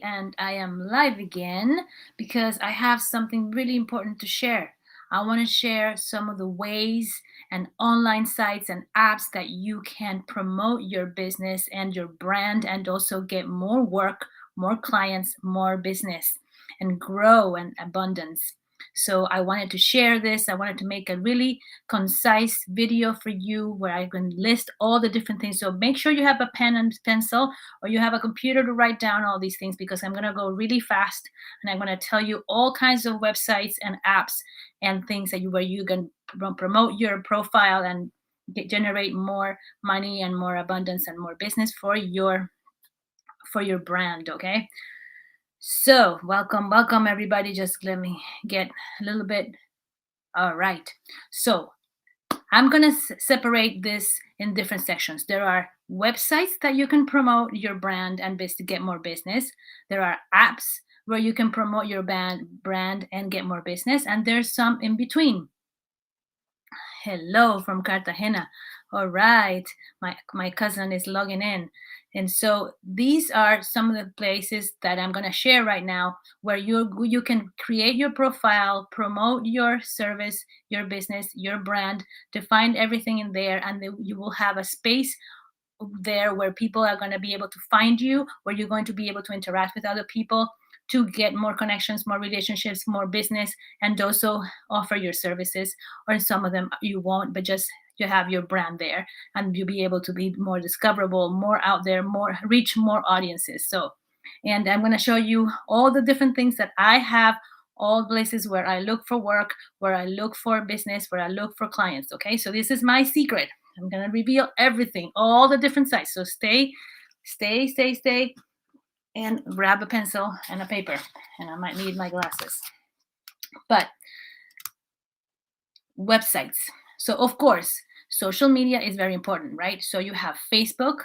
And I am live again because I have something really important to share. I want to share some of the ways and online sites and apps that you can promote your business and your brand and also get more work, more clients, more business, and grow and abundance. So I wanted to share this. I wanted to make a really concise video for you where I can list all the different things. So make sure you have a pen and pencil or you have a computer to write down all these things because I'm going to go really fast and I'm going to tell you all kinds of websites and apps and things where you can promote your profile and generate more money and more abundance and more business for your brand. Okay, so welcome everybody. Just let me get a little bit. All right, so I'm going to separate this in different sections. There are websites that you can promote your brand and to get more business. There are apps where you can promote your brand and get more business. And there's some in between. Hello from Cartagena. All right. My cousin is logging in. And so these are some of the places that I'm going to share right now where you can create your profile, promote your service, your business, your brand, to find everything in there, and you will have a space there where people are going to be able to find you, where you're going to be able to interact with other people to get more connections, more relationships, more business, and also offer your services. Or some of them you won't, but just you have your brand there and you'll be able to be more discoverable, more out there, more reach more audiences. So, and I'm going to show you all the different things that I have, all places where I look for work, where I look for business, where I look for clients. Okay, so this is my secret. I'm going to reveal everything, all the different sites. So stay, and grab a pencil and a paper. And I might need my glasses. But websites. So, of course, social media is very important, right? So you have Facebook,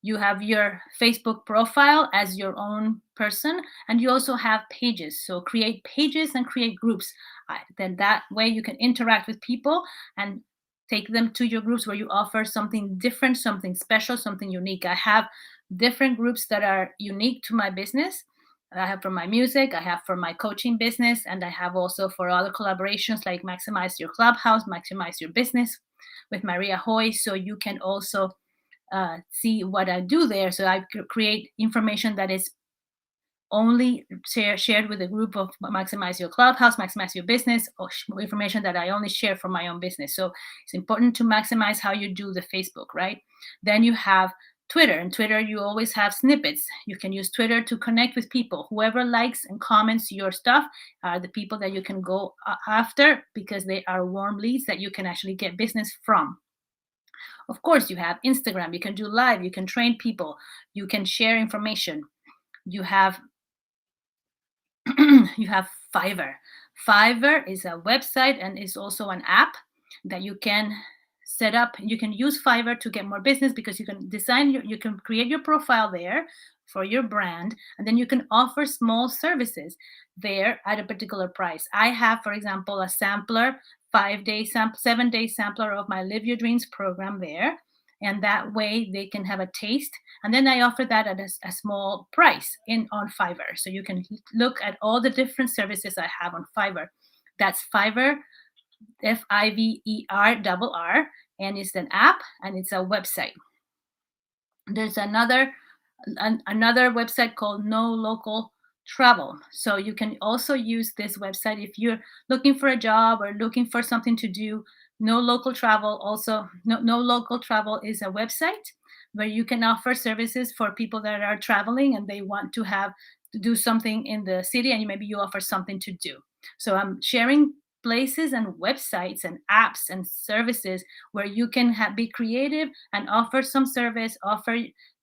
you have your Facebook profile as your own person, and you also have pages. So create pages and create groups. Then that way you can interact with people and take them to your groups where you offer something different, something special, something unique. I have different groups that are unique to my business. I have for my music, I have for my coaching business, and I have also for other collaborations like Maximize Your Clubhouse, Maximize Your Business with Maria Hoy. So you can also see what I do there. So I create information that is only shared with a group of Maximize Your Clubhouse, Maximize Your Business, or information that I only share for my own business. So it's important to maximize how you do the Facebook, right? Then you have Twitter. And Twitter, you always have snippets. You can use Twitter to connect with people. Whoever likes and comments your stuff are the people that you can go after because they are warm leads that you can actually get business from. Of course, you have Instagram. You can do live. You can train people. You can share information. You have you have Fiverr. Fiverr is a website and is also an app that you can set up. You can use Fiverr to get more business because you can you can create your profile there for your brand, and then you can offer small services there at a particular price. I have, for example, a sampler, 5-day 7-day sampler of my Live Your Dreams program there. And that way they can have a taste. And then I offer that at a small price on Fiverr. So you can look at all the different services I have on Fiverr. That's Fiverr, Fiverr, and it's an app and it's a website. There's another website called No Local Travel. So you can also use this website if you're looking for a job or looking for something to do. No Local Travel also, No Local Travel is a website where you can offer services for people that are traveling and they want to do something in the city, and maybe you offer something to do. So I'm sharing places and websites and apps and services where you can be creative and offer some service,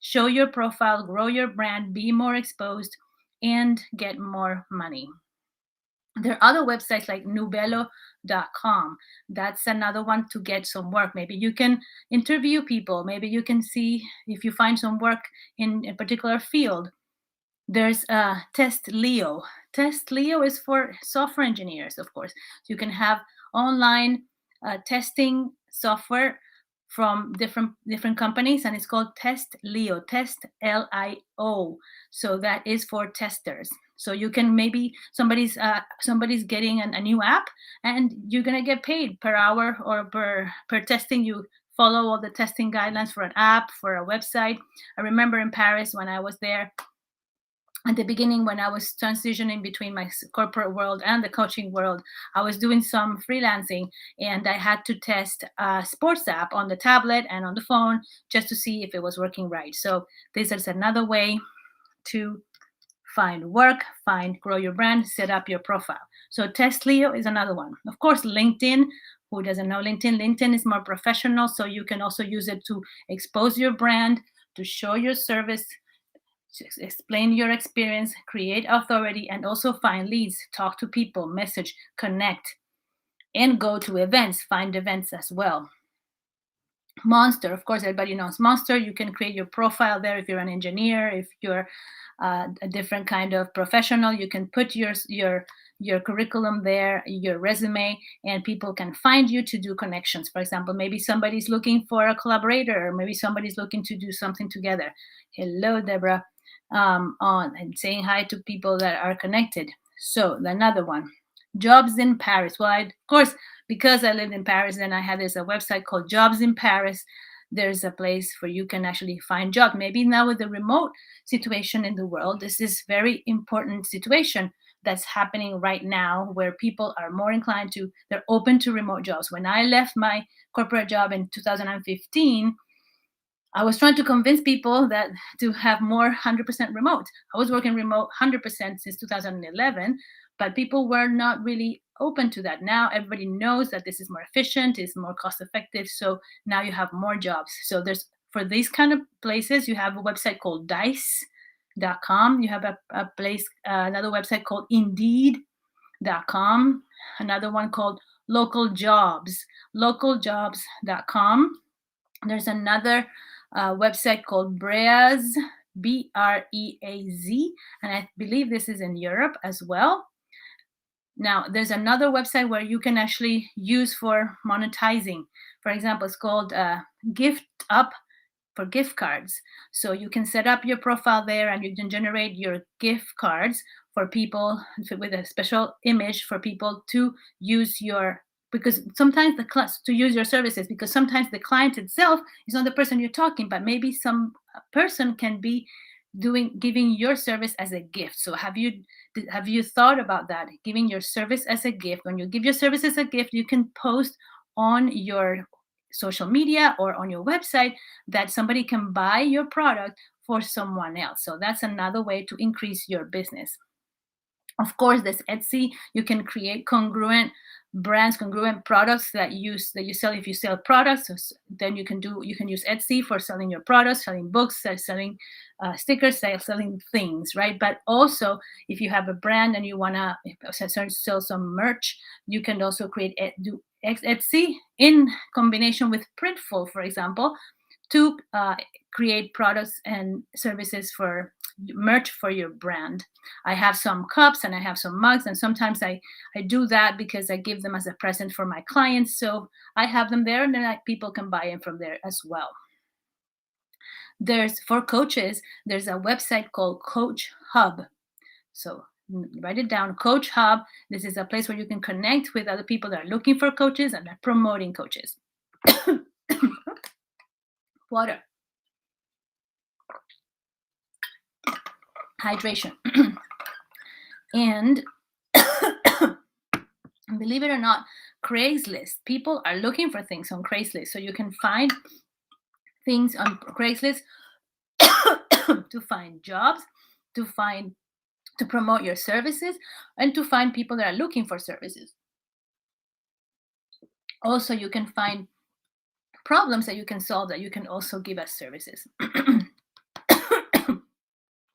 show your profile, grow your brand, be more exposed, and get more money. There are other websites like nubelo.com. That's another one to get some work. Maybe you can interview people. Maybe you can see if you find some work in a particular field. There's Test Leo. Test Leo is for software engineers, of course. So you can have online testing software from different companies, and it's called Test Leo, Test Lio. So that is for testers. So you can, maybe somebody's getting a new app, and you're gonna get paid per hour or per testing. You follow all the testing guidelines for an app, for a website. I remember in Paris when I was there at the beginning, when I was transitioning between my corporate world and the coaching world, I was doing some freelancing, and I had to test a sports app on the tablet and on the phone just to see if it was working right. So this is another way to find work, grow your brand, set up your profile. So Test Leo is another one. Of course, LinkedIn. Who doesn't know LinkedIn? LinkedIn is more professional, so you can also use it to expose your brand, to show your service, explain your experience, create authority, and also find leads, talk to people, message, connect, and go to events, find events as well. Monster, of course, everybody knows Monster. You can create your profile there if you're an engineer, if you're a different kind of professional. You can put your curriculum there, your resume, and people can find you to do connections. For example, maybe somebody's looking for a collaborator, or maybe somebody's looking to do something together. Hello, Deborah. On and saying hi to people that are connected. So another one, jobs in Paris. Well, of course, because I lived in Paris, and I had this a website called Jobs in Paris. There's a place where you can actually find jobs. Maybe now with the remote situation in the world, this is very important situation that's happening right now, where people are more inclined to, they're open to remote jobs. When I left my corporate job in 2015, I was trying to convince people that to have more 100% remote. I was working remote 100% since 2011, but people were not really open to that. Now everybody knows that this is more efficient, it's more cost effective. So now you have more jobs. So there's, for these kind of places, you have a website called dice.com. You have a place, another website called indeed.com. Another one called localjobs.com. There's another website called Breaz, Breaz, and I believe this is in Europe as well. Now, there's another website where you can actually use for monetizing. For example, it's called Gift Up for gift cards. So you can set up your profile there, and you can generate your gift cards for people with a special image for people to use your, because sometimes to use your services, because sometimes the client itself is not the person you're talking, but maybe some person can be giving your service as a gift. So have you thought about that, giving your service as a gift? When you give your service as a gift, you can post on your social media or on your website that somebody can buy your product for someone else. So that's another way to increase your business. Of course, there's Etsy. You can create congruent brands, congruent products that you sell. If you sell products, then you can use Etsy for selling your products, selling books, selling stickers, selling things, right? But also, if you have a brand and you want to sell some merch, you can also do Etsy in combination with Printful, for example, to create products and services for merch for your brand. I have some cups and I have some mugs, and sometimes I do that because I give them as a present for my clients. So I have them there, and then people can buy them from there as well. For coaches, there's a website called Coach Hub. So write it down, Coach Hub. This is a place where you can connect with other people that are looking for coaches and are promoting coaches. Water. Hydration. And believe it or not, Craigslist. People are looking for things on Craigslist. So you can find things on Craigslist to find jobs, to promote your services, and to find people that are looking for services. Also, you can find problems that you can solve that you can also give as services.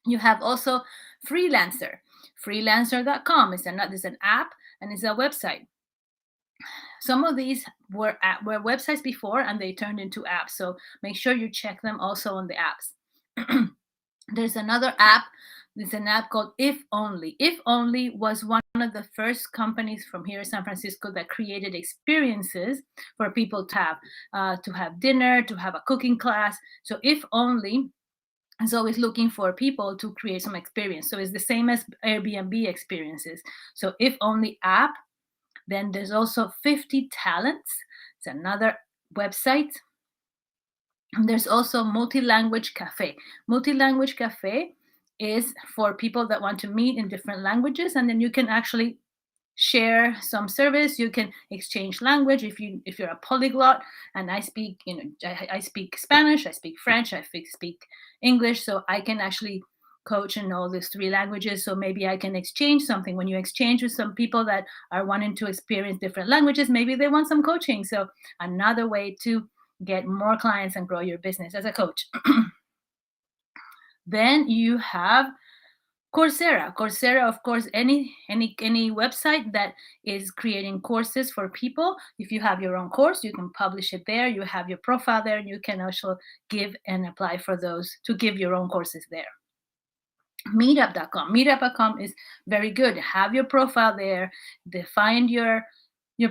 You have also Freelancer. Freelancer.com is an app, and it's a website. Some of these were websites before, and they turned into apps. So make sure you check them also on the apps. There's another app There's an app called If Only. If Only was one of the first companies from here in San Francisco that created experiences for people to have dinner, to have a cooking class. So If Only is always looking for people to create some experience. So it's the same as Airbnb experiences. So If Only app. Then there's also 50 Talents. It's another website. There's also Multi-Language Cafe. Multi-Language Cafe is for people that want to meet in different languages, and then you can actually share some service. You can exchange language if you're a polyglot. And I speak, I speak Spanish, I speak French, I speak English, so I can actually coach in all these three languages. So maybe I can exchange something. When you exchange with some people that are wanting to experience different languages, maybe they want some coaching. So another way to get more clients and grow your business as a coach. Then you have Coursera. Coursera, of course, any website that is creating courses for people. If you have your own course, you can publish it there. You have your profile there. You can also give and apply for those to give your own courses there. Meetup.com. Meetup.com is very good. Have your profile there. Define your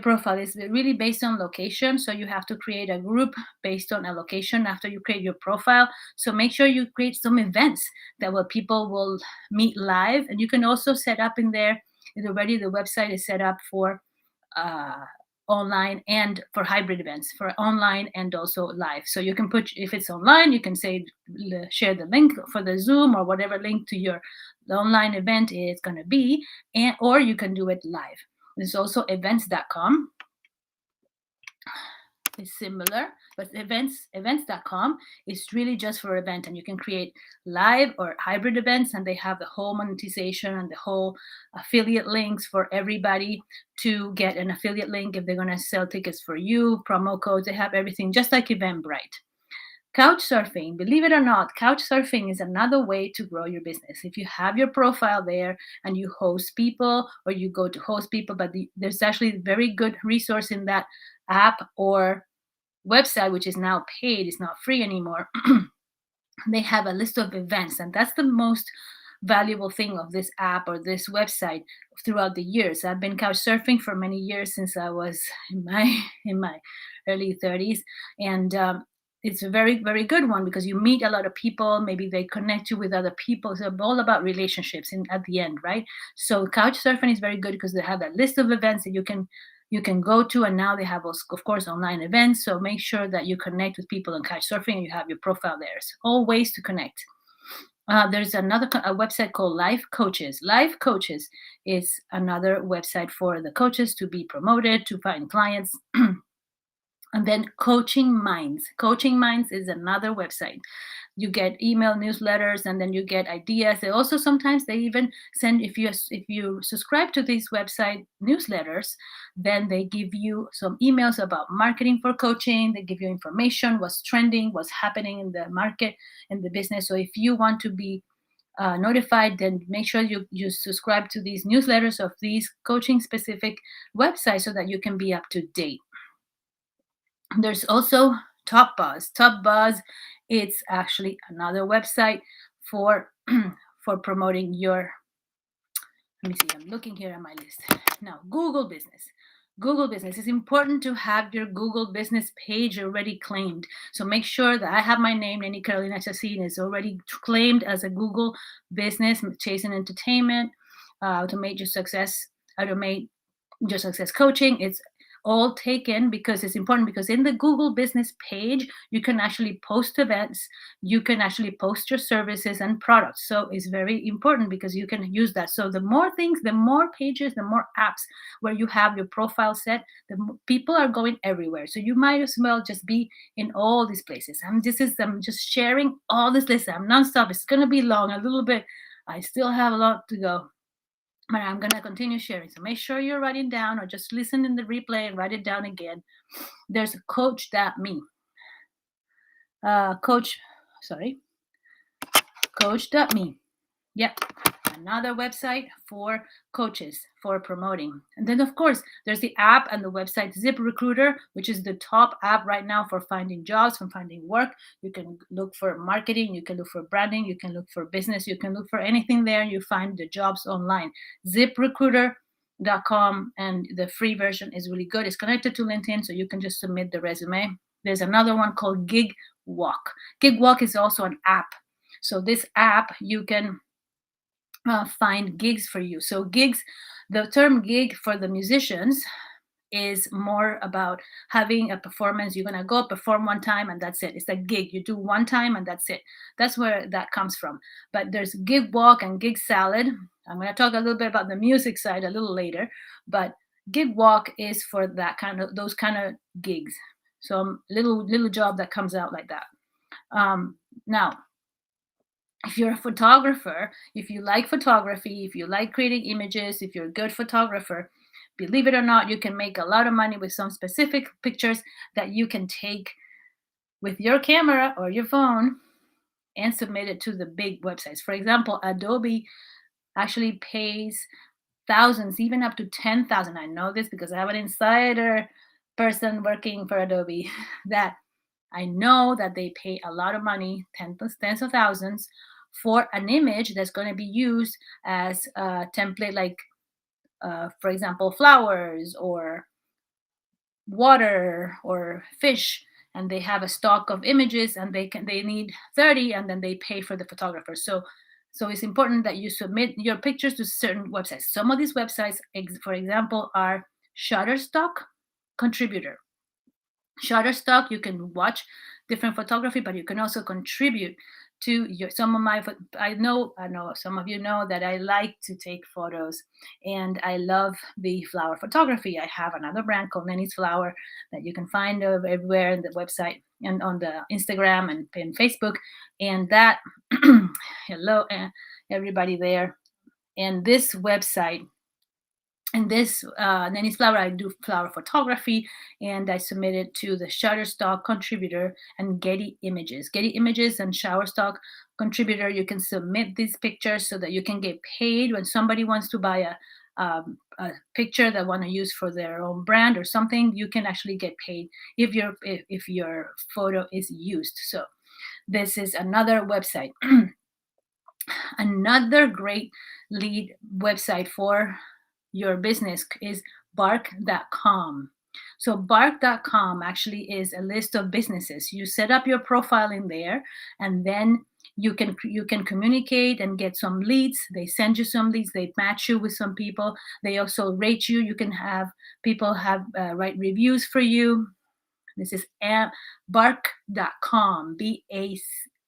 profile. Is really based on location. So you have to create a group based on a location after you create your profile. So make sure you create some events that where people will meet live. And you can also set up in there. Already the website is set up for online and for hybrid events, for online and also live. So you can put, if it's online, you can say share the link for the Zoom or whatever link to the online event is going to be, or you can do it live. There's also events.com. It's similar, but events.com is really just for event, and you can create live or hybrid events, and they have the whole monetization and the whole affiliate links for everybody to get an affiliate link if they're going to sell tickets for you, promo codes. They have everything just like Eventbrite. Couchsurfing, believe it or not, Couchsurfing is another way to grow your business. If you have your profile there and you host people, or you go to host people, but there's actually a very good resource in that app or website, which is now paid, it's not free anymore. They have a list of events, and that's the most valuable thing of this app or this website throughout the years. I've been couch surfing for many years, since I was in my early 30s, and it's a very, very good one because you meet a lot of people. Maybe they connect you with other people. It's all about relationships at the end, right? So couch surfing is very good because they have a list of events that you can go to, and now they have, of course, online events. So make sure that you connect with people on Couchsurfing and you have your profile there. It's all ways to connect. There's a website called Life Coaches. Life Coaches is another website for the coaches to be promoted, to find clients. And then Coaching Minds. Coaching Minds is another website. You get email newsletters, and then you get ideas. They also sometimes they even send, if you subscribe to these website newsletters, then they give you some emails about marketing for coaching. They give you information, what's trending, what's happening in the market, in the business. So if you want to be notified, then make sure you subscribe to these newsletters of these coaching specific websites so that you can be up to date. There's also Top Buzz. Top Buzz, it's actually another website for promoting your, let me see, I'm looking here at my list. Now, Google Business. Google Business. It's important to have your Google Business page already claimed. So make sure that I have my name, Neni Carolina Chacin, is already claimed as a Google Business, Chasing Entertainment, Automate Your Success Coaching. It's all taken because it's important, because in the Google Business page, you can actually post events, you can actually post your services and products. So it's very important because you can use that. So the more things, the more pages, the more apps where you have your profile set, people are going everywhere. So you might as well just be in all these places. I'm just sharing all this list. I'm nonstop. It's going to be long, a little bit. I still have a lot to go, but I'm going to continue sharing. So make sure you're writing down, or just listen in the replay and write it down again. There's Coach.me. Coach.me. Yep. another website for coaches for promoting. And then, of course, there's the app and the website ZipRecruiter, which is the top app right now for finding jobs, for finding work. You can look for marketing, you can look for branding, you can look for business, you can look for anything there. You find the jobs online. ZipRecruiter.com, and the free version is really good. It's connected to LinkedIn, so you can just submit the resume. There's another one called GigWalk. GigWalk is also an app. So this app, you can find gigs for you. So gigs, the term gig for the musicians is more about having a performance. You're going to go perform one time and that's it. It's a gig. You do one time and that's it. That's where that comes from. But there's Gig Walk and Gig Salad. I'm going to talk a little bit about the music side a little later, but Gig Walk is for those kind of gigs. So little job that comes out like that. Now, if you're a photographer, if you like photography, if you like creating images, if you're a good photographer, believe it or not, you can make a lot of money with some specific pictures that you can take with your camera or your phone and submit it to the big websites. For example, Adobe actually pays thousands, even up to 10,000. I know this because I have an insider person working for Adobe that I know that they pay a lot of money, tens of thousands, for an image that's going to be used as a template, like, for example, flowers or water or fish. And they have a stock of images, and they need 30, and then they pay for the photographer. So it's important that you submit your pictures to certain websites. Some of these websites, for example, are Shutterstock Contributor. Shutterstock, you can watch different photography, but you can also contribute to I know some of you know that I like to take photos, and I love the flower photography. I have another brand called Neni's Flower that you can find everywhere in the website and on the Instagram and Facebook. And that, hello, everybody there. And this website, and this Neni's Flower, I do flower photography, and I submit it to the Shutterstock Contributor and Getty Images. Getty Images and Shutterstock Contributor, you can submit these pictures so that you can get paid when somebody wants to buy a picture that want to use for their own brand or something. You can actually get paid if your photo is used. So this is another website. Another great lead website for your business is bark.com. So bark.com actually is a list of businesses. You set up your profile in there, and then you can communicate and get some leads. They send you some leads. They match you with some people. They also rate you. You can have people write reviews for you. This is bark.com,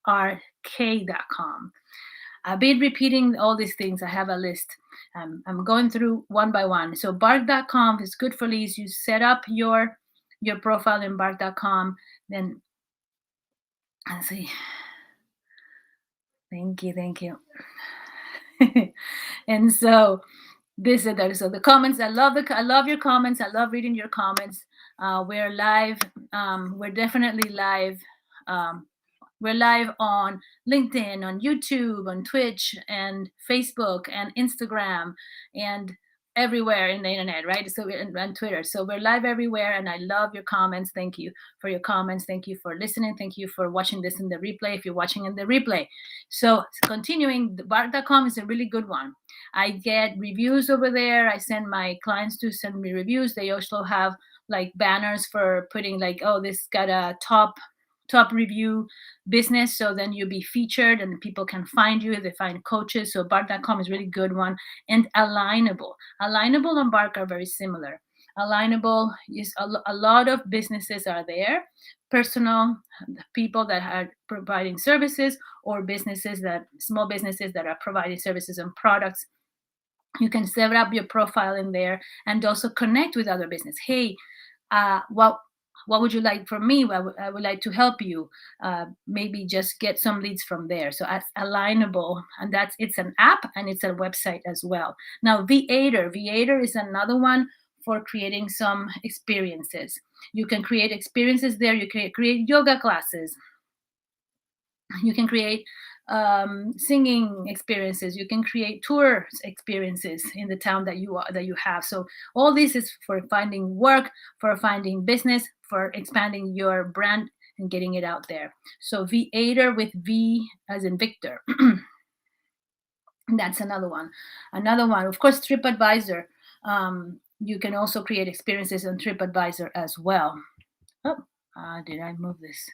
bark.com. I've been repeating all these things. I have a list. I'm going through one by one. So bark.com is good for leads. You set up your profile in bark.com. Then, let's see. Thank you. And so this is that. So the comments, I love your comments. I love reading your comments. We're live. We're definitely live. We're live on LinkedIn, on YouTube, on Twitch, and Facebook, and Instagram, and everywhere in the internet, right? So we're on Twitter. So we're live everywhere, and I love your comments. Thank you for your comments. Thank you for listening. Thank you for watching this in the replay, if you're watching in the replay. So continuing, bark.com is a really good one. I get reviews over there. I send my clients to send me reviews. They also have like banners for putting like, oh, this got a top review business, so then you'll be featured and people can find you. They find coaches. So bark.com is a really good one. And Alignable and Bark are very similar. Alignable is a lot of businesses are there, personal people that are providing services, or small businesses that are providing services and products. You can set up your profile in there and also connect with other business. Hey, what would you like from me? I would like to help you. Maybe just get some leads from there. So that's Alignable, and it's an app and it's a website as well. Now, Viator is another one for creating some experiences. You can create experiences there. You can create yoga classes. You can create singing experiences. You can create tour experiences in the town that you have. So all this is for finding work, for finding business, for expanding your brand and getting it out there. So Vator with V as in Victor. That's another one. Another one, of course, TripAdvisor. You can also create experiences on TripAdvisor as well. Oh, did I move this?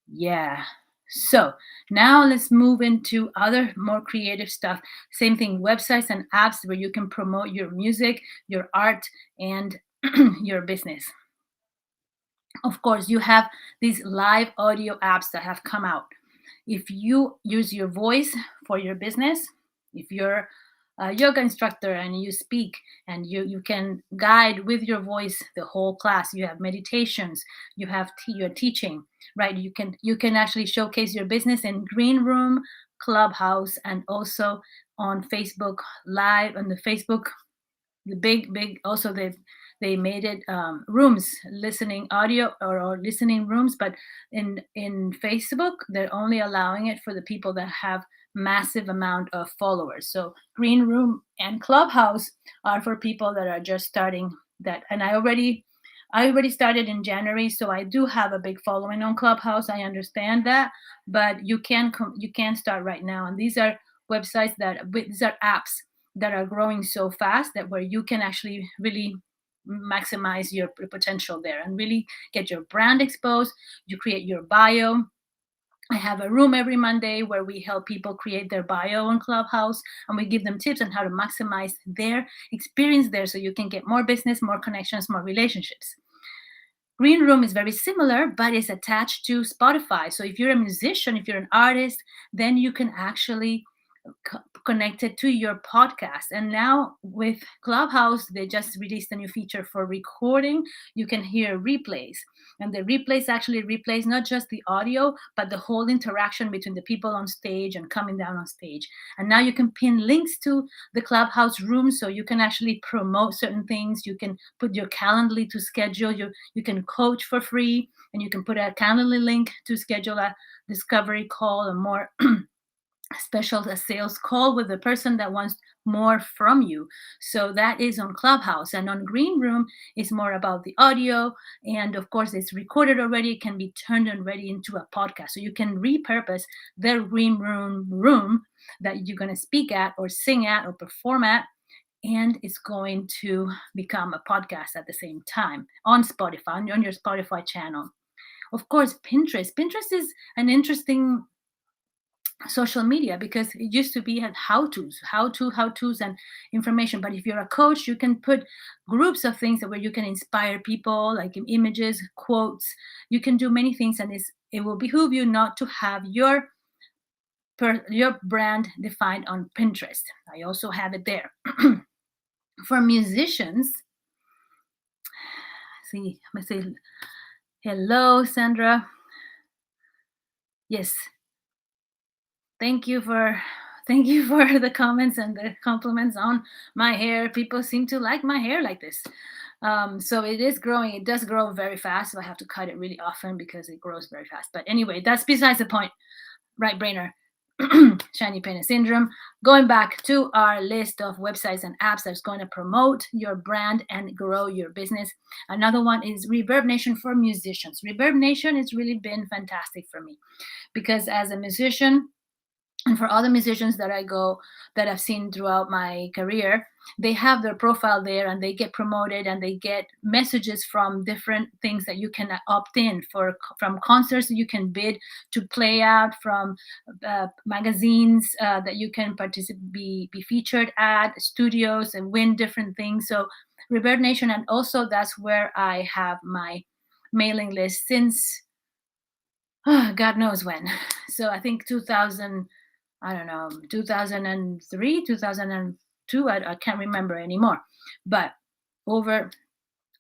Yeah. So now let's move into other more creative stuff. Same thing, websites and apps where you can promote your music, your art, and your business. Of course, you have these live audio apps that have come out. If you use your voice for your business, if you're a yoga instructor and you speak and you can guide with your voice the whole class, you have meditations, you have your teaching, right? You can actually showcase your business in Green Room, Clubhouse, and also on Facebook Live, on the Facebook, the big also they made it rooms, listening audio or listening rooms, but in Facebook they're only allowing it for the people that have massive amount of followers. So Green Room and Clubhouse are for people that are just starting that. And I already started in January, so I do have a big following on Clubhouse. I understand that, but you can start right now. And these are websites these are apps that are growing so fast that where you can actually really maximize your potential there and really get your brand exposed. You create your bio. I have a room every Monday where we help people create their bio on Clubhouse, and we give them tips on how to maximize their experience there so you can get more business, more connections, more relationships. Green Room is very similar, but it's attached to Spotify. So if you're a musician, if you're an artist, then you can actually connected to your podcast. And now with Clubhouse, they just released a new feature for recording. You can hear replays, and the replays actually replays not just the audio but the whole interaction between the people on stage and coming down on stage. And now you can pin links to the Clubhouse room, so you can actually promote certain things. You can put your Calendly to schedule. You can coach for free, and you can put a Calendly link to schedule a discovery call, and more special sales call with the person that wants more from you. So that is on Clubhouse. And on Green Room, it's more about the audio, and of course it's recorded already. It can be turned already into a podcast, so you can repurpose the Green Room that you're going to speak at or sing at or perform at, and it's going to become a podcast at the same time on Spotify, on your Spotify channel. Of course, Pinterest is an interesting social media because it used to be had how-to's and information. But if you're a coach, you can put groups of things where you can inspire people, like images, quotes. You can do many things, and it will behoove you not to have your brand defined on Pinterest. I also have it there. For musicians, see, I'm gonna say hello, Sandra. Yes, thank you for the comments and the compliments on my hair. People seem to like my hair like this. So it is growing. It does grow very fast. So I have to cut it really often because it grows very fast. But anyway, that's besides the point. Right brainer. Shiny penny syndrome. Going back to our list of websites and apps that's going to promote your brand and grow your business. Another one is Reverb Nation for musicians. Reverb Nation has really been fantastic for me because as a musician, and for other musicians that I've seen throughout my career, they have their profile there and they get promoted and they get messages from different things that you can opt in for, from concerts you can bid to play out, from magazines that you can be featured at, studios, and win different things. So Reverb Nation, and also that's where I have my mailing list since God knows when. So I think 2003, 2002, I can't remember anymore, but over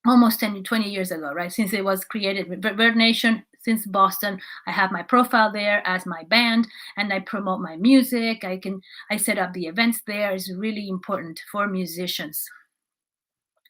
almost 10, 20 years ago, right? Since it was created, Bird Nation, since Boston, I have my profile there as my band, and I promote my music. I set up the events there. It's really important for musicians.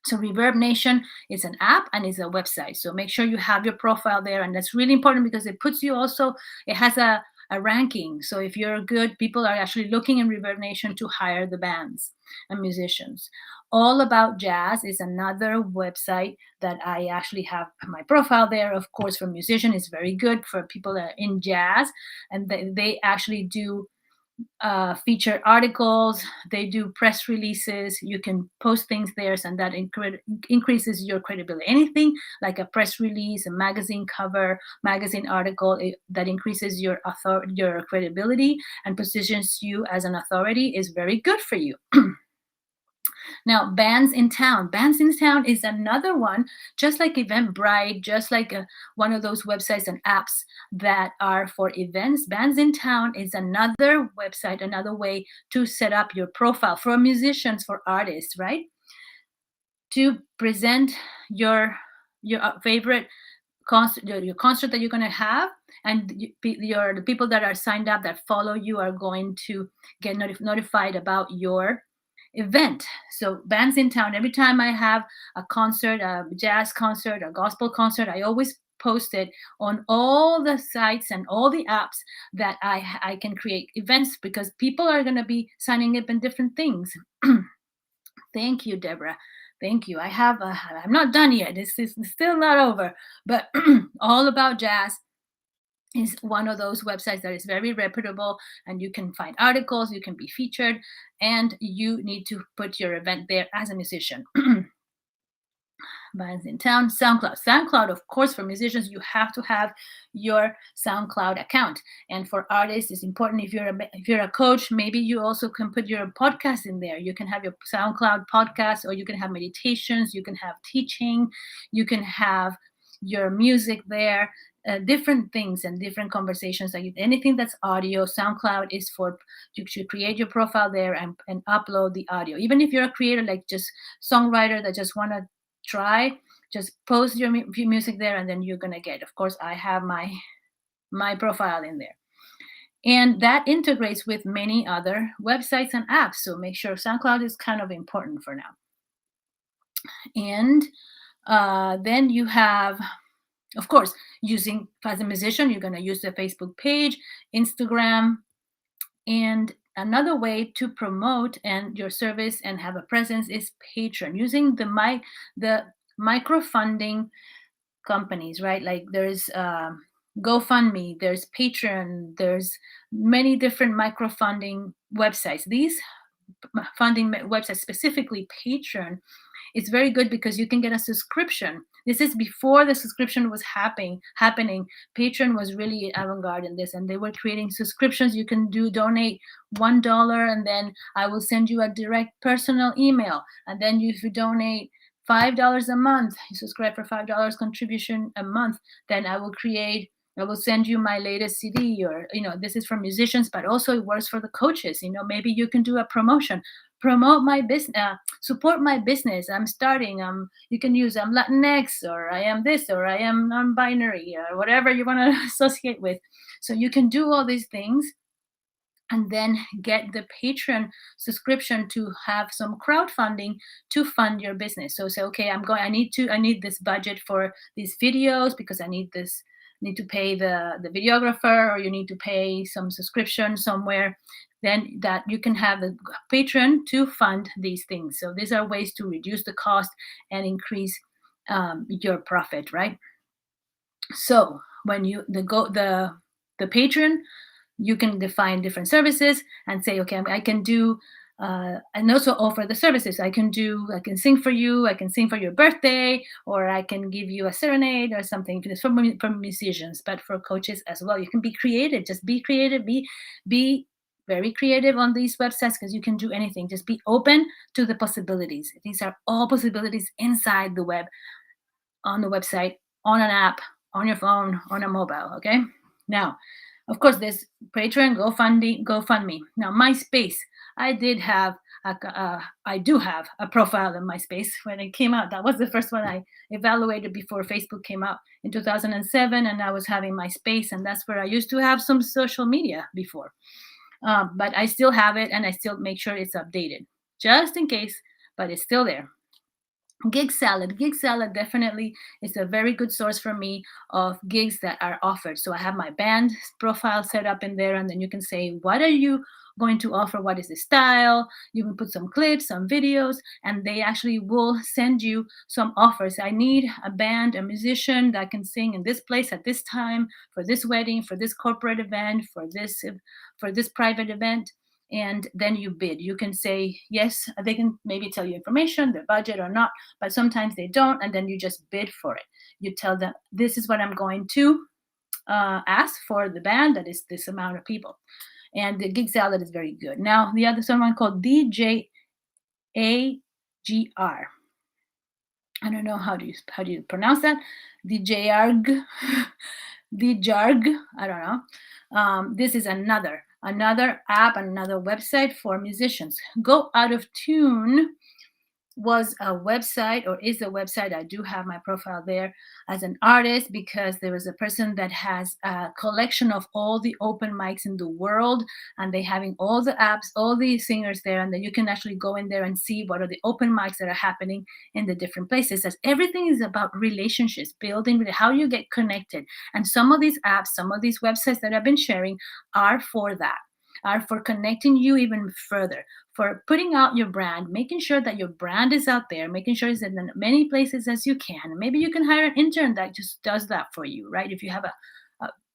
So Reverb Nation is an app and it's a website. So make sure you have your profile there, and that's really important because it puts you also, it has a a ranking. So if you're good, people are actually looking in Reverb Nation to hire the bands and musicians. All About Jazz is another website that I actually have my profile there. Of course, for musicians, it's very good for people that are in jazz, and they actually do feature articles. They do press releases. You can post things there, and that increases your credibility. Anything like a press release, a magazine cover, magazine article, that increases your credibility and positions you as an authority is very good for you. Now, Bands in Town. Bands in Town is another one, just like Eventbrite, just like one of those websites and apps that are for events. Bands in Town is another website, another way to set up your profile for musicians, for artists, right? To present your favorite concert, your concert that you're going to have, and the people that are signed up, that follow you, are going to get notified about your event. So Bands in Town, every time I have a concert, a jazz concert, a gospel concert, I always post it on all the sites and all the apps that I can create events, because people are going to be signing up in different things. Thank you, Deborah. Thank you. I'm not done yet. This is still not over, but All About Jazz is one of those websites that is very reputable, and you can find articles, you can be featured, and you need to put your event there as a musician. Bands in Town. SoundCloud, of course, for musicians, you have to have your SoundCloud account. And for artists, it's important. If you're a coach, maybe you also can put your podcast in there. You can have your SoundCloud podcast, or you can have meditations, you can have teaching, you can have your music there. Different things and different conversations. Like anything that's audio, SoundCloud is for, you should create your profile there and upload the audio. Even if you're a creator, like just songwriter that just want to try, just post your music there, and then you're going to get, of course, I have my profile in there. And that integrates with many other websites and apps. So make sure SoundCloud is kind of important for now. And then you have, of course, using, as a musician, you're going to use the Facebook page, Instagram, and another way to promote and your service and have a presence is Patreon, using the microfunding companies, right? Like there's GoFundMe, there's Patreon, there's many different microfunding websites. These funding websites, specifically Patreon, it's very good because you can get a subscription. This is before the subscription was happening. Patreon was really avant-garde in this, and they were creating subscriptions. You can donate $1, and then I will send you a direct personal email. And then if you donate $5 a month, you subscribe for $5 contribution a month, then I will send you my latest CD, or, this is for musicians, but also it works for the coaches. Maybe you can do a promotion, promote my business, support my business. I'm starting. You can use I'm Latinx, or I am this, or I am non-binary, or whatever you want to associate with. So you can do all these things, and then get the Patreon subscription to have some crowdfunding to fund your business. So say, okay, I need this budget for these videos, because I need to pay the videographer, or you need to pay some subscription somewhere. Then that you can have the Patreon to fund these things. So these are ways to reduce the cost and increase your profit, right? So when the Patreon, you can define different services and say, okay, I can do, and also offer the services. I can sing for you, I can sing for your birthday, or I can give you a serenade or something. It's for musicians, but for coaches as well. You can be creative. Just be creative. Be very creative on these websites, because you can do anything. Just be open to the possibilities. These are all possibilities inside the web, on the website, on an app, on your phone, on a mobile. Okay. Now, of course, there's Patreon, GoFundMe. Now, MySpace. I do have a profile in MySpace when it came out. That was the first one I evaluated before Facebook came out in 2007, and I was having MySpace, and that's where I used to have some social media before. But I still have it, and I still make sure it's updated, just in case, but it's still there. Gig salad. Gig salad definitely is a very good source for me of gigs that are offered. So I have my band profile set up in there, and then you can say, what are you going to offer? What is the style? You can put some clips, some videos, and they actually will send you some offers. I need a band, a musician that can sing in this place at this time, for this wedding, for this corporate event, for this private event. And then you bid. You can say yes. They can maybe tell you information, their budget or not, but sometimes they don't, and then you just bid for it. You tell them, this is what I'm going to ask for the band, that is this amount of people. And the gig salad is very good. Now the other someone called DJAGR. I don't know how do you pronounce that. DJARG. DJARG. I don't know. This is another app, another website for musicians. Go Out of Tune was a website, or is a website. I do have my profile there as an artist, because there was a person that has a collection of all the open mics in the world, and they having all the apps, all the singers there, and then you can actually go in there and see what are the open mics that are happening in the different places. As everything is about relationships, building how you get connected. And some of these apps, some of these websites that I've been sharing are for that, are for connecting you even further, for putting out your brand, making sure that your brand is out there, making sure it's in as many places as you can. Maybe you can hire an intern that just does that for you, right? If you have a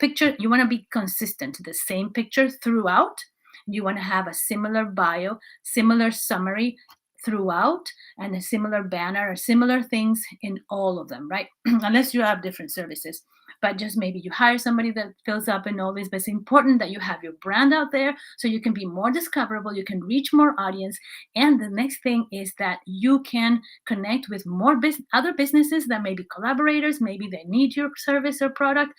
picture, you want to be consistent, the same picture throughout. You want to have a similar bio, similar summary throughout, and a similar banner or similar things in all of them, right? Unless you have different services. But just maybe you hire somebody that fills up in all this. But it's important that you have your brand out there so you can be more discoverable, you can reach more audience. And the next thing is that you can connect with more other businesses that may be collaborators, maybe they need your service or product,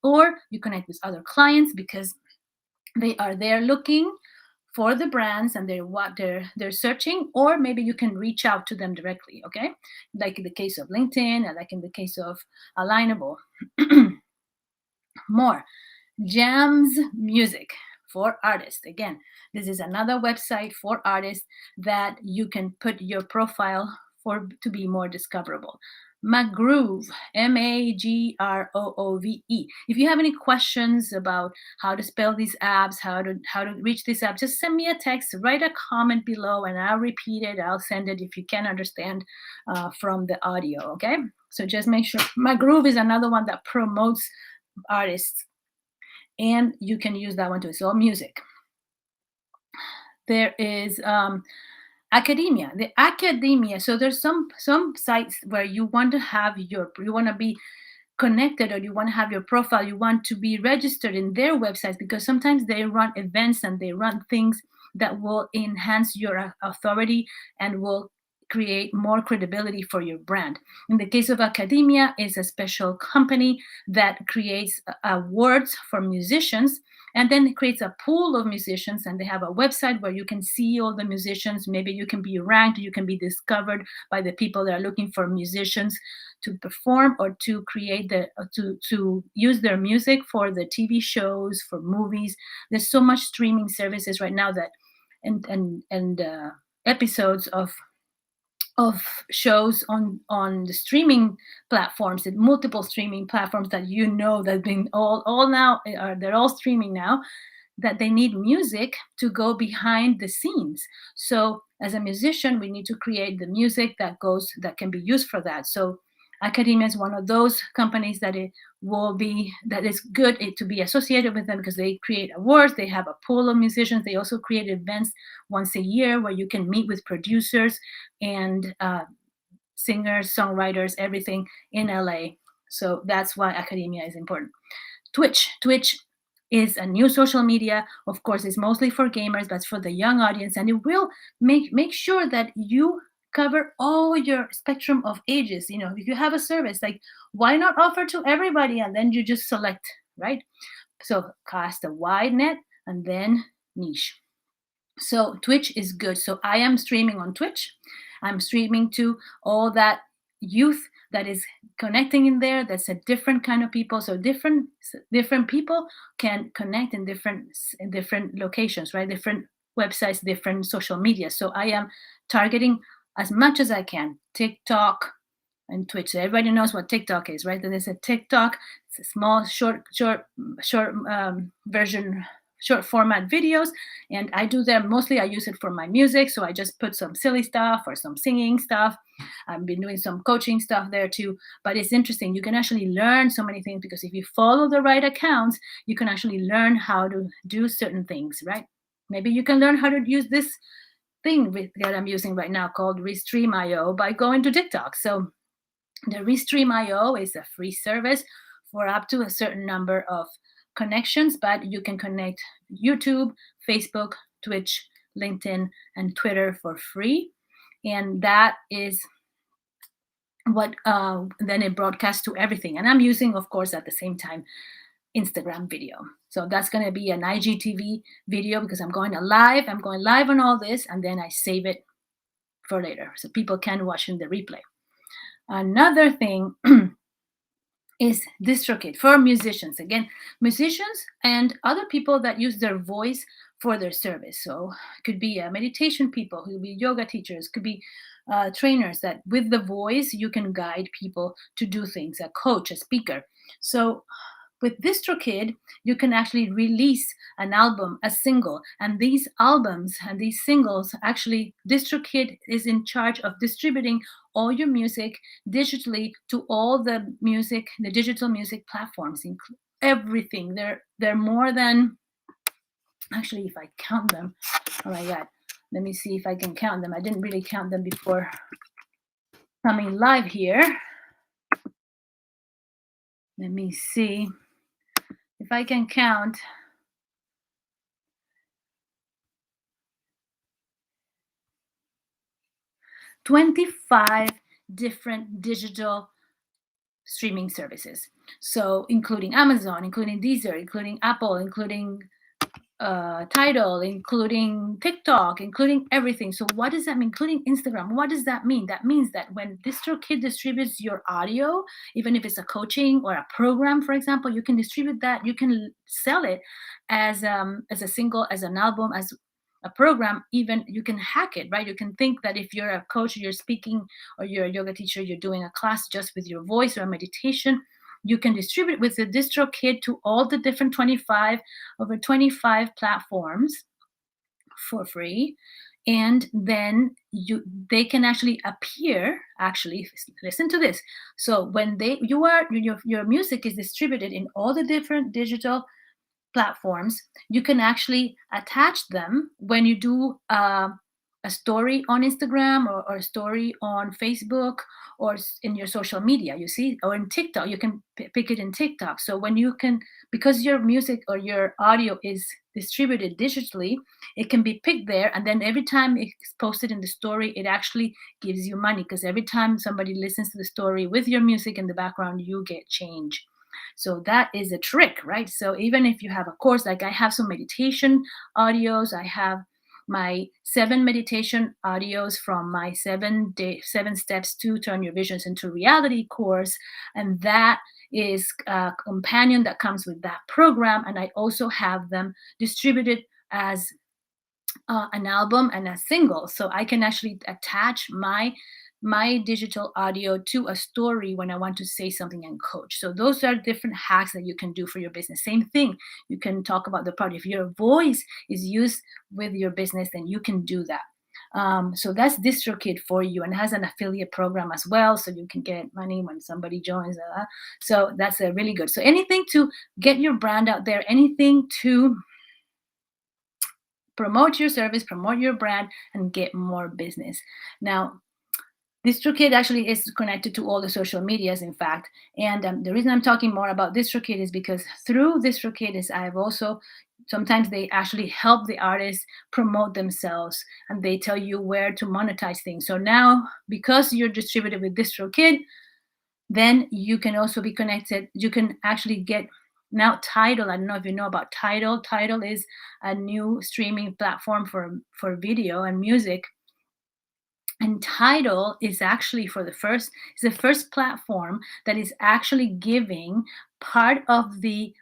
or you connect with other clients because they are there looking for the brands, and they're searching, or maybe you can reach out to them directly. Okay, like in the case of LinkedIn, and like in the case of Alignable. More Jams Music for artists. Again, this is another website for artists that you can put your profile for to be more discoverable. Magroove, Magroove. If you have any questions about how to spell these apps, how to reach this app, just send me a text, write a comment below, and I'll repeat it. I'll send it if you can understand from the audio. Okay, so just make sure. Magroove is another one that promotes artists, and you can use that one too. It's all music. There is academia, the academia. So there's some sites where you want to be connected, or you want to have your profile, you want to be registered in their websites, because sometimes they run events and they run things that will enhance your authority and will create more credibility for your brand. In the case of academia, is a special company that creates awards for musicians, and then it creates a pool of musicians, and they have a website where you can see all the musicians. Maybe you can be ranked, you can be discovered by the people that are looking for musicians to perform, or to create to use their music for the TV shows, for movies. There's so much streaming services right now that and episodes of shows on the streaming platforms, and multiple streaming platforms that that being all now they're all streaming now, that they need music to go behind the scenes. So as a musician, we need to create the music that can be used for that. So academia is one of those companies that is good to be associated with them, because they create awards, they have a pool of musicians, they also create events once a year where you can meet with producers and singers, songwriters, everything in LA. So that's why academia is important. Twitch is a new social media. Of course, it's mostly for gamers, but for the young audience, and it will make sure that you cover all your spectrum of ages. If you have a service, like, why not offer to everybody, and then you just select, right? So cast a wide net and then niche. So Twitch is good. So I am streaming on Twitch. I'm streaming to all that youth that is connecting in there. That's a different kind of people. So different people can connect in different locations, right? Different websites, different social media. So I am targeting as much as I can. TikTok and Twitch. So everybody knows what TikTok is, right? There's a TikTok. It's a small, short version, short format videos, and I do them mostly. I use it for my music, so I just put some silly stuff or some singing stuff. I've been doing some coaching stuff there too. But it's interesting. You can actually learn so many things because if you follow the right accounts, you can actually learn how to do certain things, right? Maybe you can learn how to use this thing that I'm using right now called Restream.io by going to TikTok. So the Restream.io is a free service for up to a certain number of connections, but you can connect YouTube, Facebook, Twitch, LinkedIn, and Twitter for free. And that is what then it broadcasts to everything. And I'm using, of course, at the same time, Instagram video. So that's going to be an IGTV video because I'm going live. I'm going live on all this, and then I save it for later so people can watch in the replay. Another thing is Distrokid for musicians. Again, musicians and other people that use their voice for their service. So it could be meditation people, it could be yoga teachers, could be trainers that with the voice you can guide people to do things, a coach, a speaker. So with Distrokid, you can actually release an album, a single, and these albums and these singles, actually, Distrokid is in charge of distributing all your music digitally to all the digital music platforms, everything. They're more than, actually, if I count them, oh my God, let me see if I can count them. I didn't really count them before coming live here. Let me see if I can count. $25 different digital streaming services. So including Amazon, including Deezer, including Apple, including Tidal, including TikTok, including everything. So what does that mean? Including Instagram. What does that mean? That means that when Distrokid distributes your audio, even if it's a coaching or a program, for example, you can distribute that. You can sell it as a single, as an album, as a program. Even you can hack it, right? You can think that if you're a coach, you're speaking, or you're a yoga teacher, you're doing a class just with your voice or a meditation, you can distribute with the Distrokid to all the different over 25 platforms for free. And then they can actually appear, actually, listen to this. So when your music is distributed in all the different digital platforms, you can actually attach them when you do a story on Instagram or a story on Facebook or in your social media, you see, or in TikTok. You can pick it in TikTok. So when you can, because your music or your audio is distributed digitally, it can be picked there. And then every time it's posted in the story, it actually gives you money, because every time somebody listens to the story with your music in the background, you get change. So that is a trick, right? So even if you have a course, like I have some meditation audios, I have my 7 meditation audios from my 7 steps to turn your visions into reality course. And that is a companion that comes with that program. And I also have them distributed as an album and a single. So I can actually attach my digital audio to a story when I want to say something and coach. So those are different hacks that you can do for your business. Same thing, you can talk about the part. If your voice is used with your business, then you can do that. So that's Distrokid for you, and it has an affiliate program as well, so you can get money when somebody joins. So that's really good. So anything to get your brand out there, anything to promote your service, promote your brand, and get more business. Now, Distrokid actually is connected to all the social medias, in fact. And the reason I'm talking more about Distrokid is because through Distrokid I've also, sometimes they actually help the artists promote themselves, and they tell you where to monetize things. So now, because you're distributed with Distrokid, then you can also be connected. You can actually get now Tidal. I don't know if you know about Tidal. Tidal is a new streaming platform for video and music. And Tidal is actually the first platform that is actually giving part of the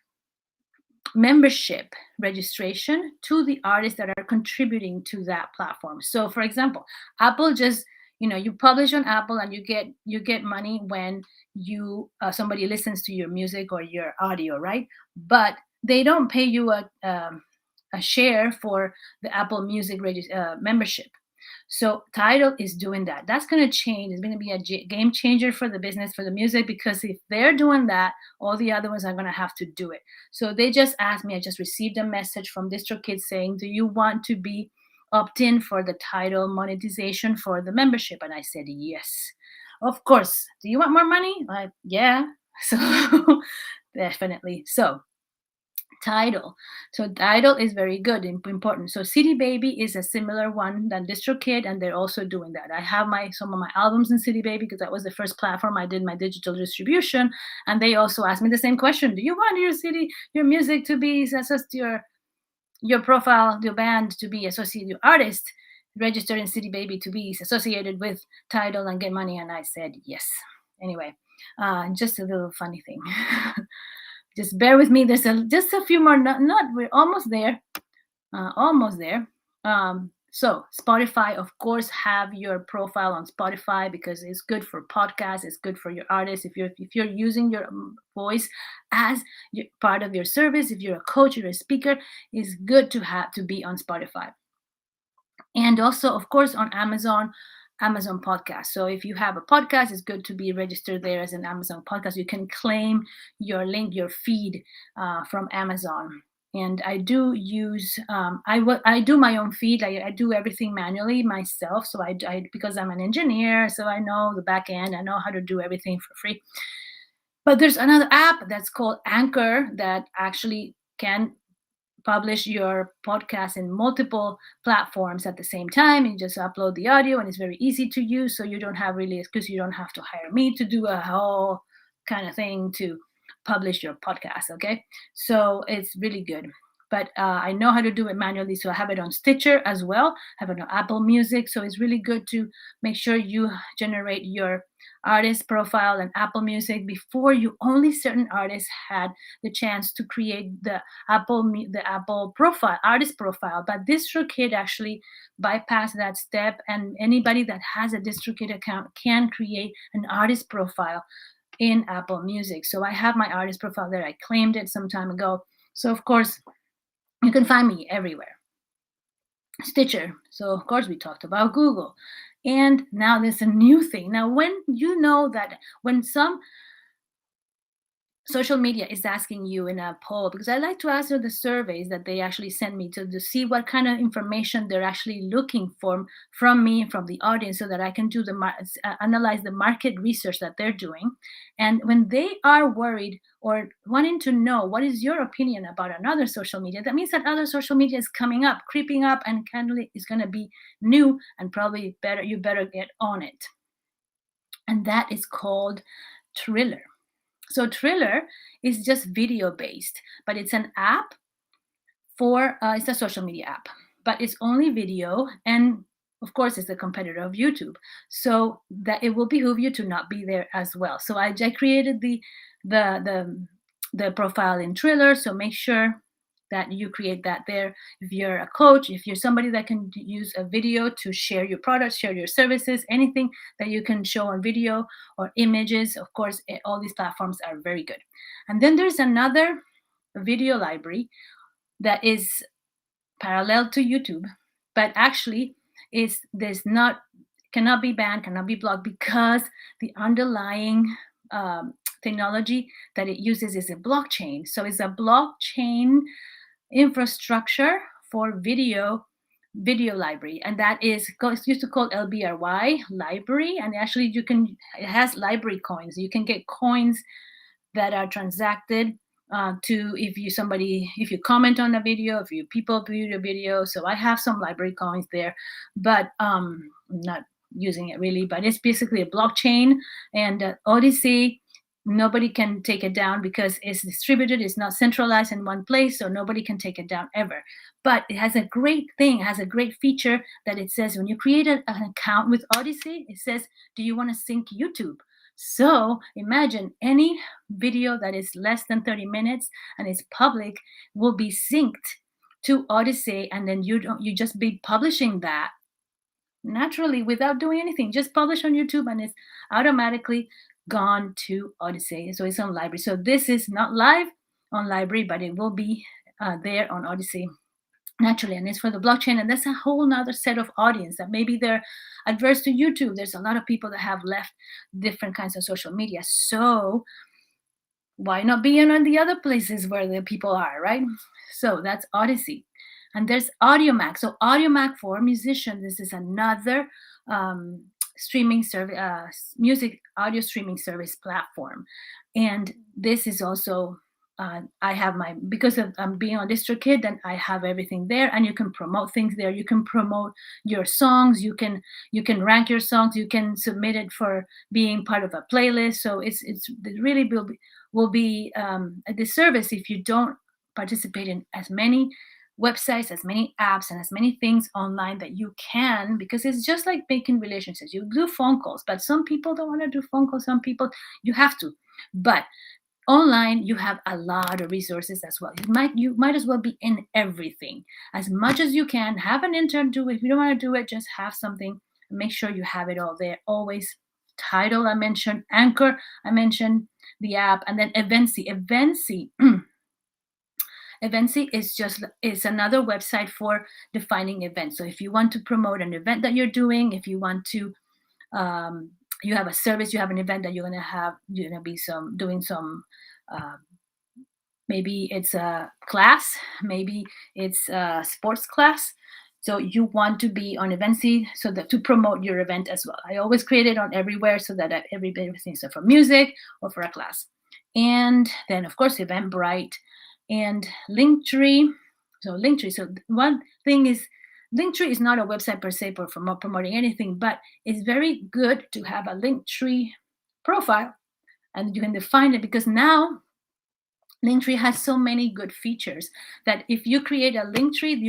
membership registration to the artists that are contributing to that platform. So for example, Apple just you publish on Apple and you get money when you somebody listens to your music or your audio, right? But they don't pay you a share for the Apple Music membership. So Tidal is doing that. That's going to change. It's going to be a game changer for the business, for the music, because if they're doing that, all the other ones are going to have to do it. So they just asked me, I just received a message from Distrokid saying, do you want to be opt in for the Tidal monetization for the membership? And I said, yes, of course. Do you want more money? Like, yeah. So definitely. So Tidal. So Tidal is very good and important. So City Baby is a similar one than Distrokid, and they're also doing that. I have some of my albums in City Baby because that was the first platform I did my digital distribution, and they also asked me the same question: do you want your music to be your profile, your band to be associated, your artist registered in City Baby to be associated with Tidal and get money? And I said yes. Anyway, just a little funny thing. Just bear with me. There's just a few more. Not we're almost there. Almost there. So Spotify, of course, have your profile on Spotify because it's good for podcasts. It's good for your artists. If you're using your voice as part of your service, if you're a coach, you're a speaker, it's good to be on Spotify. And also, of course, on Amazon podcast. So if you have a podcast, it's good to be registered there as an Amazon podcast. You can claim your link, your feed from Amazon. And I do use I do my own feed. I do everything manually myself. So I because I'm an engineer, so I know the back end. I know how to do everything for free. But there's another app that's called Anchor that actually can publish your podcast in multiple platforms at the same time. You just upload the audio and it's very easy to use. So you don't have really excuse. You don't have to hire me to do a whole kind of thing to publish your podcast. Okay. So it's really good. But I know how to do it manually. So I have it on Stitcher as well. I have it on Apple Music. So it's really good to make sure you generate your artist profile and Apple Music. Before, you only certain artists had the chance to create the Apple profile, artist profile. But Distrokid actually bypassed that step, and anybody that has a Distrokid account can create an artist profile in Apple Music. So I have my artist profile there. I claimed it some time ago. So of course, you can find me everywhere. Stitcher. So of course we talked about Google. And now there's a new thing. Now, when you know that when some social media is asking you in a poll, because I like to answer the surveys that they actually send me to see what kind of information they're actually looking for from me, from the audience, so that I can do analyze the market research that they're doing. And when they are worried or wanting to know what is your opinion about another social media, that means that other social media is coming up, creeping up, and kind of is going to be new and probably better. You better get on it. And that is called Triller. So Triller is just video based, but it's an app it's a social media app, but it's only video. And of course, it's a competitor of YouTube. So that it will behoove you to not be there as well. So I created the profile in Triller. So make sure that you create that there. If you're a coach, if you're somebody that can use a video to share your products, share your services, anything that you can show on video or images, of course, all these platforms are very good. And then there's another video library that is parallel to YouTube, but actually cannot be banned, cannot be blocked, because the underlying technology that it uses is a blockchain. So it's a blockchain infrastructure for video library, and that is used to call LBRY library. And actually it has library coins. You can get coins that are transacted if you comment on a video, if you people view a video. So I have some library coins there, but I'm not using it really. But it's basically a blockchain, and Odyssey, nobody can take it down because it's distributed. It's not centralized in one place, so nobody can take it down ever. But it has a great feature that it says when you create an account with Odyssey, it says, do you want to sync YouTube? So imagine any video that is less than 30 minutes and is public will be synced to Odyssey, and then you just be publishing that naturally without doing anything. Just publish on YouTube and it's automatically gone to Odyssey. So it's on Library. So this is not live on Library, but it will be there on Odyssey naturally, and it's for the blockchain, and that's a whole nother set of audience that maybe they're adverse to YouTube. There's a lot of people that have left different kinds of social media, so why not be in the other places where the people are, right? So that's Odyssey. And there's AudioMac. So AudioMac for musicians, this is another streaming service, music audio streaming service platform. And this is also I have my, because of being on Distrokid, then I have everything there, and you can promote things there. You can promote your songs. You can rank your songs. You can submit it for being part of a playlist. So it really will be a disservice if you don't participate in as many websites, as many apps, and as many things online that you can, because it's just like making relationships. You do phone calls, but some people don't want to do phone calls. Some people you have to, but online you have a lot of resources as well. You might as well be in everything as much as you can. Have an intern do it. If you don't want to do it, just have something. Make sure you have it all there always. Title I mentioned, Anchor I mentioned, the app, and then Evency. Evency is another website for defining events. So if you want to promote an event that you're doing, if you want to you have a service, you have an event that you're going to be doing some maybe it's a class, maybe it's a sports class. So you want to be on Evency so that to promote your event as well. I always create it on everywhere so that everybody thinks so for music or for a class. And then of course Eventbrite and Linktree. So one thing is, Linktree is not a website per se for promoting anything, but it's very good to have a Linktree profile, and you can define it, because now Linktree has so many good features that if you create a Linktree,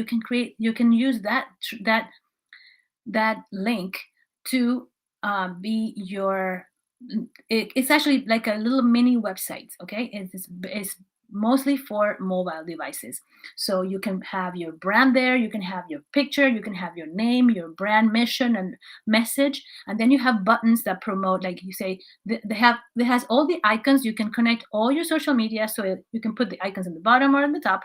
you can use that link to be your. It's actually like a little mini website. Okay, it's mostly for mobile devices. So you can have your brand there, you can have your picture, you can have your name, your brand mission and message, and then you have buttons that promote, like you say, it has all the icons. You can connect all your social media, so you can put the icons on the bottom or on the top,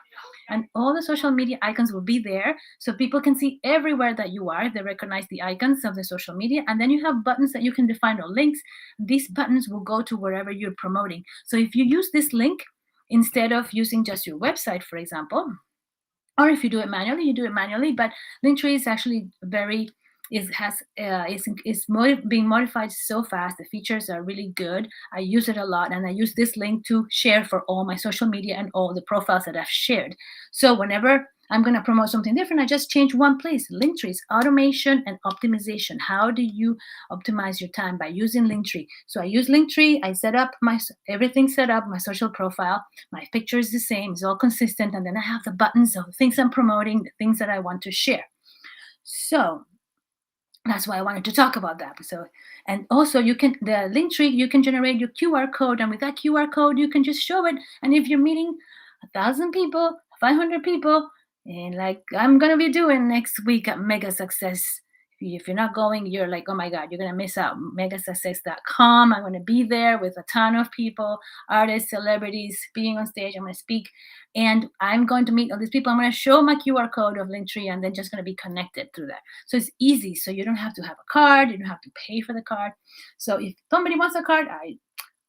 and all the social media icons will be there, so people can see everywhere that you are. They recognize the icons of the social media, and then you have buttons that you can define, or links. These buttons will go to wherever you're promoting. So if you use this link instead of using just your website, for example, or if you do it manually, you do it manually. But Linktree is actually being modified so fast. The features are really good. I use it a lot, and I use this link to share for all my social media and all the profiles that I've shared. So whenever I'm going to promote something different, I just change one place. Linktree's automation and optimization. How do you optimize your time? By using Linktree. So I use Linktree. I set up everything set up, my social profile. My picture is the same. It's all consistent. And then I have the buttons of the things I'm promoting, the things that I want to share. So that's why I wanted to talk about that. So, and also the Linktree, you can generate your QR code. And with that QR code, you can just show it. And if you're meeting 1,000 people, 500 people, and like I'm going to be doing next week at Mega Success. If you're not going, you're like, oh my God, you're going to miss out. Megasuccess.com. I'm going to be there with a ton of people, artists, celebrities, being on stage. I'm going to speak, and I'm going to meet all these people. I'm going to show my QR code of Linktree, and then just going to be connected through that. So it's easy. So you don't have to have a card. You don't have to pay for the card. So if somebody wants a card,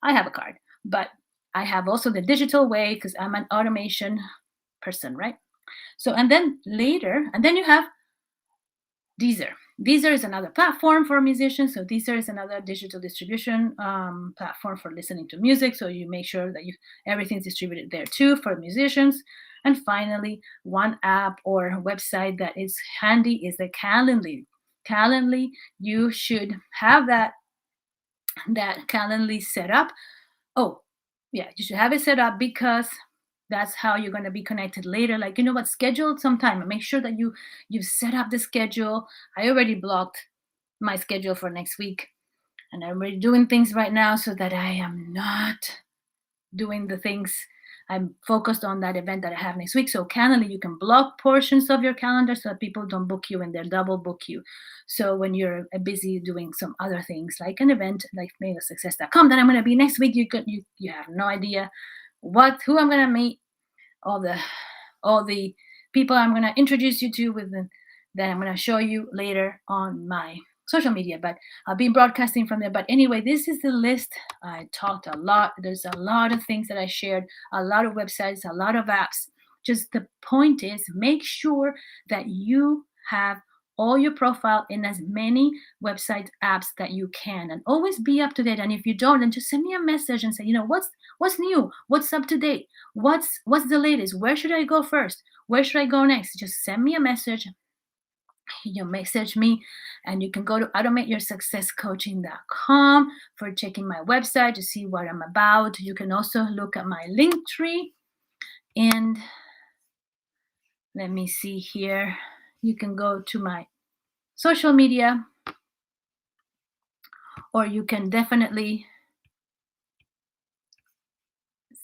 I have a card. But I have also the digital way, because I'm an automation person, right? So, and then you have Deezer. Deezer is another platform for musicians. So Deezer is another digital distribution platform for listening to music. So you make sure that everything's distributed there too for musicians. And finally, one app or website that is handy is the Calendly. Calendly, you should have that Calendly set up. Oh, yeah, you should have it set up, because that's how you're going to be connected later. Like, you know what, schedule some time and make sure that you set up the schedule. I already blocked my schedule for next week, and I'm already doing things right now so that I am not doing the things I'm focused on that event that I have next week. So Calendly, you can block portions of your calendar so that people don't book you and they'll double book you. So when you're busy doing some other things like an event like megasuccess.com that I'm going to be next week, you have no idea who I'm going to meet, all the people I'm going to introduce you to that I'm going to show you later on my social media, but I'll be broadcasting from there. But anyway, this is the list. I talked a lot. There's a lot of things that I shared, a lot of websites, a lot of apps. Just the point is, make sure that you have all your profile in as many website apps that you can, and always be up to date. And if you don't, then just send me a message and say, what's new, what's up to date, what's the latest, where should I go first, where should I go next. Just send me a message. You message me, and you can go to automateyoursuccesscoaching.com for checking my website to see what I'm about. You can also look at my Linktree, and let me see here. You can go to my social media, or you can definitely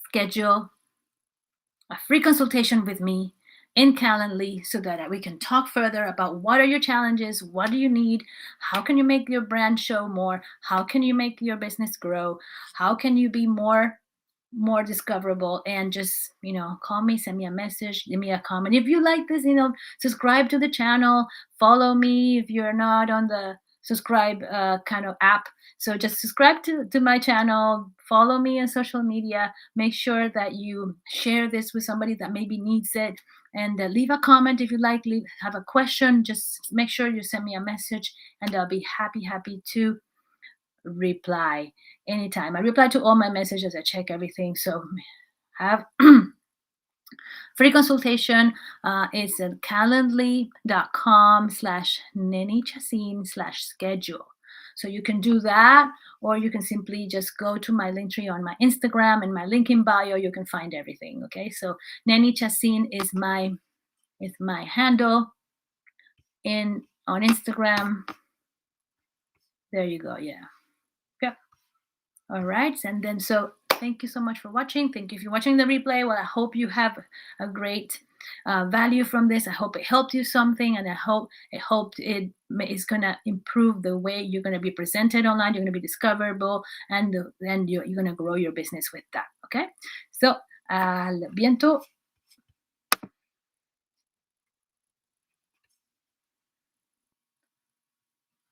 schedule a free consultation with me in Calendly so that we can talk further about what are your challenges, what do you need, how can you make your brand show more, how can you make your business grow, how can you be more discoverable. And just call me, send me a message, give me a comment. If you like this, subscribe to the channel, follow me if you're not on the subscribe kind of app. So just subscribe to my channel, follow me on social media, make sure that you share this with somebody that maybe needs it, and leave a comment if you have a question. Just make sure you send me a message, and I'll be happy to reply anytime. I reply to all my messages. I check everything. So have free consultation. It's at calendly.com/Neni Chacin/schedule. So you can do that, or you can simply just go to my Linktree on my Instagram, and my link in bio. You can find everything. Okay, so Neni Chacin is my handle on Instagram. There you go. Yeah. All right. And then, so thank you so much for watching. Thank you for watching the replay. Well, I hope you have a great value from this. I hope it helped you something, and I hope it is going to improve the way you're going to be presented online. You're going to be discoverable, and then you're going to grow your business with that. Okay. So, al viento.